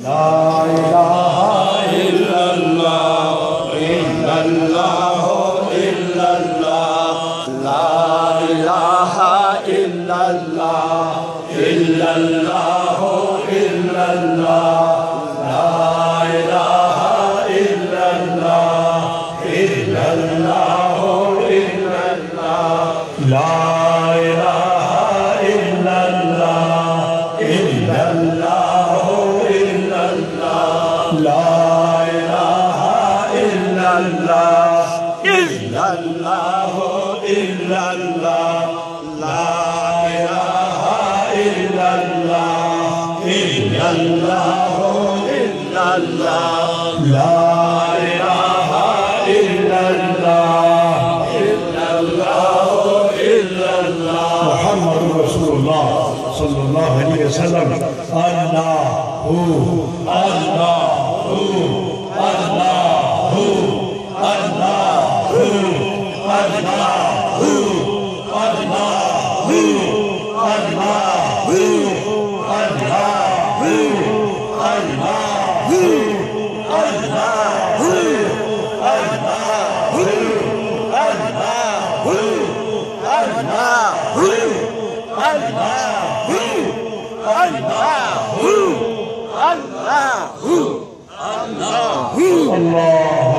لا إله إلا الله إلا الله إلا الله لا إله إلا الله إلا الله إلا الله لا إله إلا الله إلا الله إلا الله لا إله إلا الله إلا الله إلا الله لا إله إلا الله إلا الله إلا الله لا إله إلا الله إلا الله إلا الله لا إله إلا الله إلا الله إلا الله محمد رسول الله صلى الله عليه وسلم الله الله الله الله